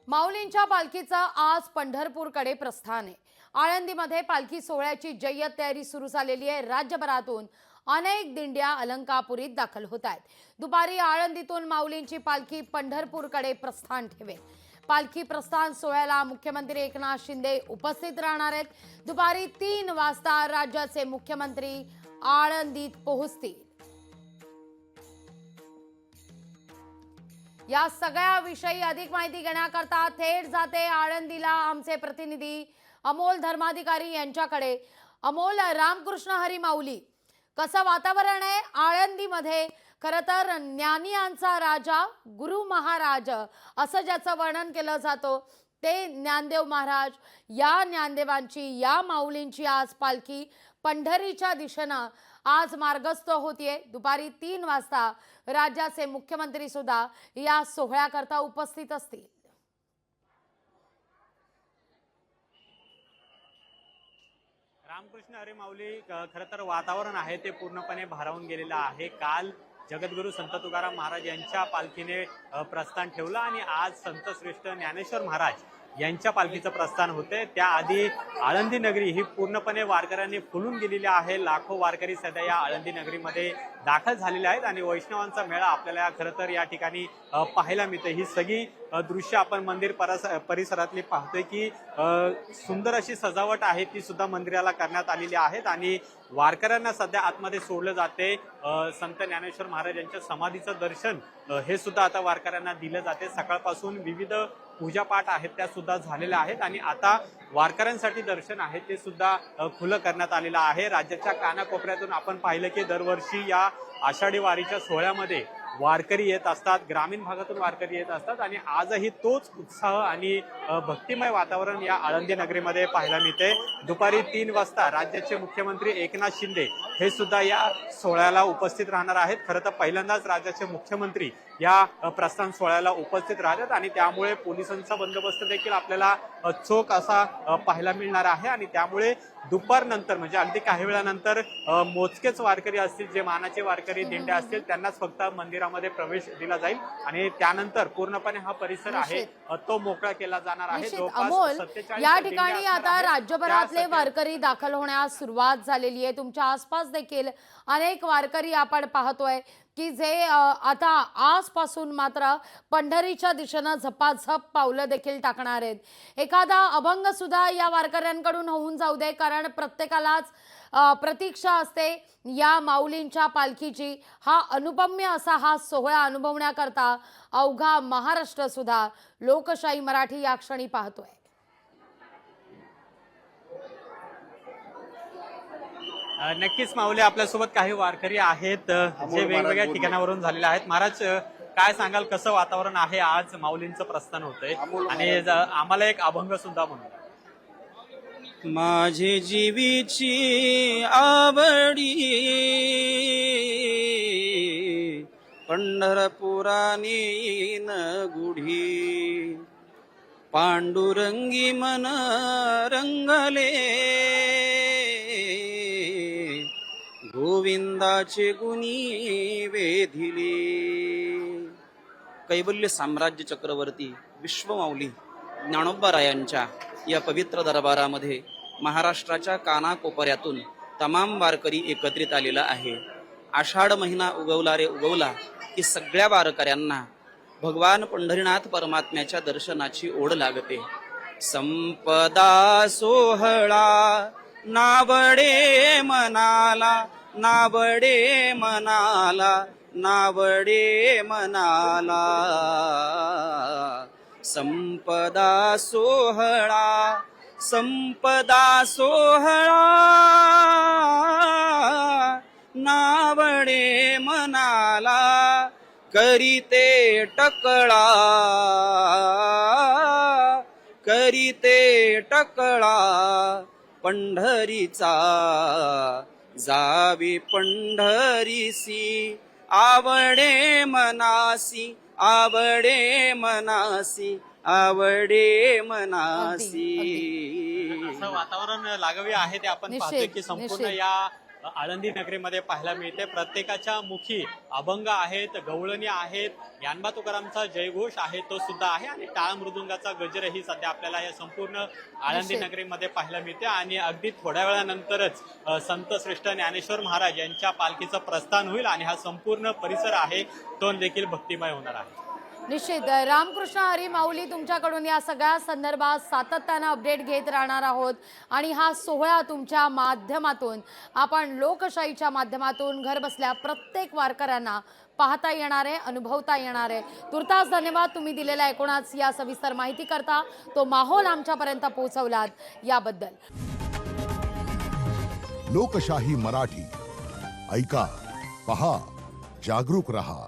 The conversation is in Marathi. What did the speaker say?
माऊलींच्या पालखीचा आज पंढरपूरकडे प्रस्थान आहे। आळंदीमध्ये पालखी सोहळ्याची जय्यत तयारी सुरू झालेली आहे। राज्यभरातून अनेक दिंड्या अलंकापुरीत दाखल होत आहेत। दुपारी आळंदीतून माऊलींची पालखी पंढरपूरकडे प्रस्थान ठेवेल। पालखी प्रस्थान सोहळ्याला मुख्यमंत्री एकनाथ शिंदे उपस्थित राहणार आहेत। दुपारी 3 वाजता राज्याचे मुख्यमंत्री आळंदीत पोहोचतील। या सगळ्या विषयी अधिक माहिती घेण्याकरता थेट जाते आळंदीला आमचे प्रतिनिधी अमोल धर्माधिकारी यांच्याकडे। अमोल, रामकृष्ण हरी माऊली, कसं वातावरण आहे आळंदीमध्ये? खरं तर ज्ञानियांचा राजा गुरु महाराज असं ज्याचं वर्णन केलं जातं ते ज्ञानदेव महाराज, या ज्ञानदेवांची या माऊलींची आज पालखी पंढरीच्या दिशेनं आज मार्गस्थ होतीये। दुपारी 3 वाजता राज्याचे मुख्यमंत्री सुद्धा या सोहळ्याकरता उपस्थित असतील। रामकृष्ण हरी माऊली, खरं तर वातावरण आहे ते पूर्णपणे भारावून गेलेलं आहे। काल जगद्गुरु संत तुकाराम महाराज यांच्या पालखीने प्रस्थान ठेवलं आणि आज संत श्रेष्ठ ज्ञानेश्वर महाराज यांच्या पालखीचं प्रस्थान होते। त्याआधी आळंदी नगरी ही पूर्णपणे वारकऱ्यांनी फुलून गेलेली आहे। लाखो वारकरी सध्या या आळंदी नगरीमध्ये दाखल झालेले आहेत आणि वैष्णवांचा मेळा आपल्याला खरं तर या ठिकाणी पाहायला मिळते। ही सगळी दृश्य आपण मंदिर परिसरातली पाहतोय की सुंदर अशी सजावट आहे ती सुद्धा मंदिराला करण्यात आलेली आहेत आणि वारकऱ्यांना सध्या आतमध्ये सोडलं जाते। संत ज्ञानेश्वर महाराज यांच्या समाधीचं दर्शन हे सुद्धा आता वारकऱ्यांना दिलं जाते। सकाळपासून विविध पूजापाठ आहेत त्या सुद्धा झालेल्या आहेत आणि आता वारकऱ्यांसाठी दर्शन आहे ते सुद्धा खुलं करण्यात आलेलं आहे। राज्याच्या कानाकोपऱ्यातून आपण पाहिलं की दरवर्षी या आषाढी वारीच्या सोहळ्यामध्ये वारकरी येत असतात, ग्रामीण भागातून वारकरी येत असतात आणि आजही तोच उत्साह आणि भक्तिमय वातावरण या आळंदी नगरीमध्ये पाहायला मिळते। दुपारी 3 वाजता राज्याचे मुख्यमंत्री एकनाथ शिंदे हे सुद्धा या सोहळ्याला उपस्थित राहणार आहेत। खरं तर पहिल्यांदाच राज्याचे मुख्यमंत्री या प्रस्थान सोहळ्याला उपस्थित राहतात आणि त्यामुळे पोलिसांचा बंदोबस्त देखील आपल्याला चोख असा पाहायला मिळणार आहे आणि त्यामुळे दुपारनंतर म्हणजे अगदी काही वेळानंतर मोजकेच वारकरी असतील, जे मानाचे वारकरी दिंड्या असतील त्यांनाच फक्त मंदिरामध्ये प्रवेश दिला जाईल आणि त्यानंतर पूर्णपणे हा परिसर आहे तो मोकळा केला जाणार आहे। अमोल, या ठिकाणी आता राज्यभरातले वारकरी दाखल होण्यास सुरुवात झालेली आहे। तुमच्या आसपास देखील अनेक वारकरी आपण पाहतोय की जे आता आजपासून मात्र पंढरीच्या दिशेनं झपाझप पावलं देखील टाकणार आहेत। एखादा अभंग सुद्धा या वारकऱ्यांकडून होऊन जाऊ दे, कारण प्रत्येकालाच प्रतीक्षा असते या माऊलींच्या पालखीची। हा अनुपम्य असा हा सोहळा अनुभवण्याकरता अवघा महाराष्ट्र सुद्धा लोकशाही मराठी या क्षणी पाहतोय। नक्कीच माऊली, आपल्यासोबत काही वारकरी आहेत जे वेगवेगळ्या ठिकाणावरून झालेले आहेत। महाराज, काय सांगाल, कसं वातावरण आहे? आज माऊलींचं प्रस्थान होतंय आणि आम्हाला एक अभंग सुद्धा म्हणून। माझे जीवीची आवडी पंढरपुराने न गुढी, पांडुरंगी मन रंगले गोविंदाचे गुणी वेधिले। कैवल्य साम्राज्य चक्रवर्ती विश्वमाऊली ज्ञानोबारायांच्या या पवित्र दरबारामध्ये महाराष्ट्राच्या कानाकोपऱ्यातून तमाम वारकरी एकत्रित आलेला आहे। आषाढ महिना उगवला रे उगवला की सगळ्या वारकऱ्यांना भगवान पंढरीनाथ परमात्म्याच्या दर्शनाची ओढ लागते। संपदा सोहळा नावडे मनाला, नावडे मनाला, नावडे मनाला। संपदा सोहळा, संपदा सोहळा नावडे मनाला, करीते टकळा, करीते टकळा पंढरीचा, जावी पंढरीसी आवडे मनासी, आवडे मनासी, आवडे मनासी। असं वातावरण लागावे आहे ते आपण पाहतोय की संपूर्ण या आळंदी नगरीमध्ये पाहायला मिळते. प्रत्येकाच्या मुखी अभंग आहेत, गवळणी आहेत, ज्ञानोबा तुकारामचा जयघोष आहे तो सुद्धा आहे आणि टाळ मृदुंगाचा गजरही सध्या आपल्याला या संपूर्ण आळंदी नगरीमध्ये पाहायला मिळते. आणि अगदी थोड्या वेळानंतरच संत श्रेष्ठ ज्ञानेश्वर महाराज यांच्या पालखीचं प्रस्थान होईल आणि हा संपूर्ण परिसर आहे तो देखील भक्तिमय होणार आहे. निश्चित रामकृष्ण हरी माऊली तुमच्याकडून या सगळ्या संदर्भात सातत्यानं अपडेट घेत राहणार आहोत आणि हा सोहळा तुमच्या माध्यमातून आपण लोकशाहीच्या माध्यमातून घर बसल्या प्रत्येक वारकऱ्यांना पाहता येणार आहे, अनुभवता येणार आहे. तुर्तास धन्यवाद तुम्ही दिलेल्या एकूणच या सविस्तर माहिती करता, तो माहोल आमच्यापर्यंत पोहोचवलात याबद्दल. लोकशाही मराठी ऐका, पहा, जागरूक रहा.